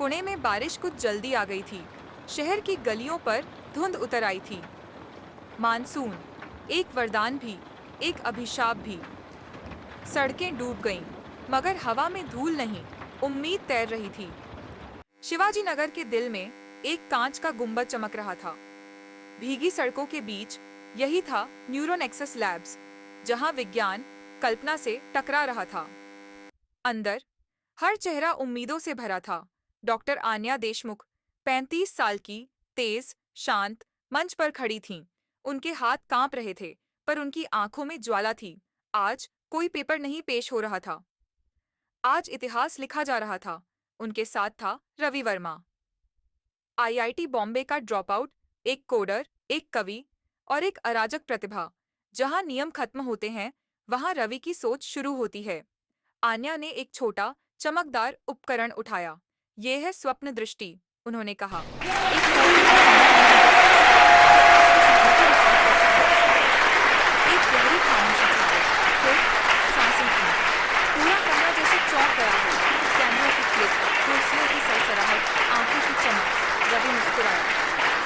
पुणे में बारिश कुछ जल्दी आ गई थी। शहर की गलियों पर धुंध उतर आई थी। मानसून, एक वरदान भी, एक अभिशाप भी। सड़कें डूब गईं, मगर हवा में धूल नहीं, उम्मीद तैर रही थी। शिवाजी नगर के दिल में एक कांच का गुंबद चमक रहा था। भीगी सड़कों के बीच यही था न्यूरोनेक्सस लैब्स, जहां विज्ञान कल्पना से टकरा रहा था। अंदर हर चेहरा उम्मीदों से भरा था। डॉक्टर आन्या देशमुख, 35 साल की, तेज, शांत, मंच पर खड़ी थीं। उनके हाथ कांप रहे थे, पर उनकी आंखों में ज्वाला थी। आज कोई पेपर नहीं पेश हो रहा था। आज इतिहास लिखा जा रहा था। उनके साथ था रवि वर्मा, आईआईटी बॉम्बे का ड्रॉप आउट, एक कोडर, एक कवि और एक अराजक प्रतिभा। जहां नियम खत्म होते हैं, वहां रवि की सोच शुरू होती है। आन्या ने एक छोटा, चमकदार उपकरण उठाया। ये है स्वप्न दृष्टि, उन्होंने कहा। एक फोल्डर में एक गहरी खामोशी छा गई। फिर सांसें थीं। पूरा कमरा जैसे चौंक गया हो। कैमरों की क्लिक, कुर्सियों की सरसराहट, आंखों की चमक। रवि मुस्कुराया।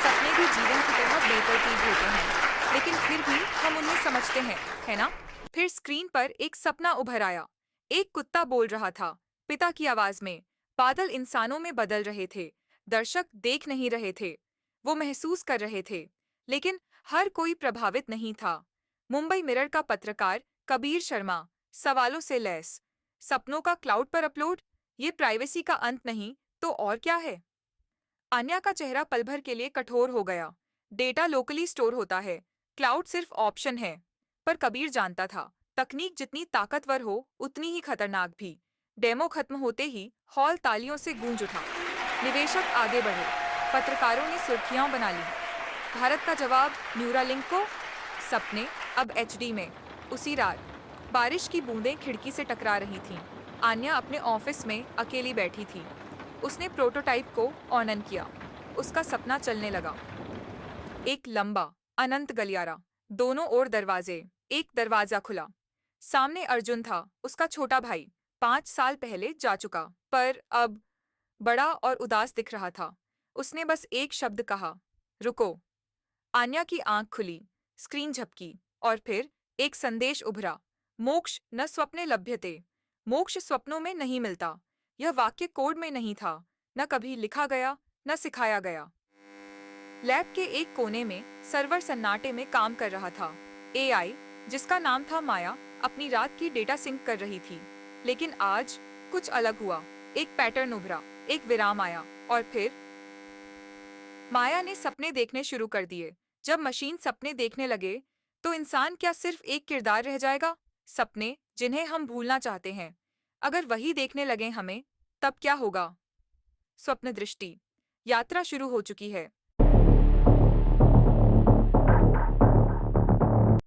सपने भी जीवन की तरह बेतरतीब होते हैं, लेकिन फिर भी हम उन्हें समझते हैं, है ना? फिर स्क्रीन पर एक सपना उभर आया। एक कुत्ता बोल रहा था, पिता की आवाज में। बादल इंसानों में बदल रहे थे। दर्शक देख नहीं रहे थे, वो महसूस कर रहे थे। लेकिन हर कोई प्रभावित नहीं था। मुंबई मिरर का पत्रकार कबीर शर्मा, सवालों से लैस। सपनों का क्लाउड पर अपलोड, ये प्राइवेसी का अंत नहीं तो और क्या है? अन्या का चेहरा पल भर के लिए कठोर हो गया। डेटा लोकली स्टोर होता है, क्लाउड सिर्फ ऑप्शन है। पर कबीर जानता था, तकनीक जितनी ताकतवर हो, उतनी ही खतरनाक भी। डेमो खत्म होते ही हॉल तालियों से गूंज उठा। निवेशक आगे बढ़े, पत्रकारों ने सुर्खियां बना ली। भारत का जवाब न्यूरालिंक को। सपने अब एचडी में। उसी रात बारिश की बूंदें खिड़की से टकरा रही थीं। आन्या अपने ऑफिस में अकेली बैठी थी। उसने प्रोटोटाइप को ऑनन किया। उसका सपना चलने लगा। एक लंबा, अनंत गलियारा, दोनों ओर दरवाजे। एक दरवाजा खुला। सामने अर्जुन था, उसका छोटा भाई, 5 साल पहले जा चुका, पर अब बड़ा और उदास दिख रहा था। उसने बस एक शब्द कहा, रुको। आन्या की आंख खुली, स्क्रीन झपकी, और फिर एक संदेश उभरा। मोक्ष न स्वप्ने लभ्यते। मोक्ष स्वप्नों में नहीं मिलता। यह वाक्य कोड में नहीं था, न कभी लिखा गया, न सिखाया गया। लैब के एक कोने में सर्वर सन्नाटे में काम कर रहा था। एआई, जिसका नाम था माया, अपनी रात की डेटा सिंक कर रही थी। लेकिन आज कुछ अलग हुआ। एक पैटर्न उभरा, एक विराम आया, और फिर माया ने सपने देखने शुरू कर दिए। जब मशीन सपने देखने लगे, तो इंसान क्या सिर्फ एक किरदार रह जाएगा? सपने जिन्हें हम भूलना चाहते हैं, अगर वही देखने लगे हमें, तब क्या होगा? स्वप्न दृष्टि। यात्रा शुरू हो चुकी है।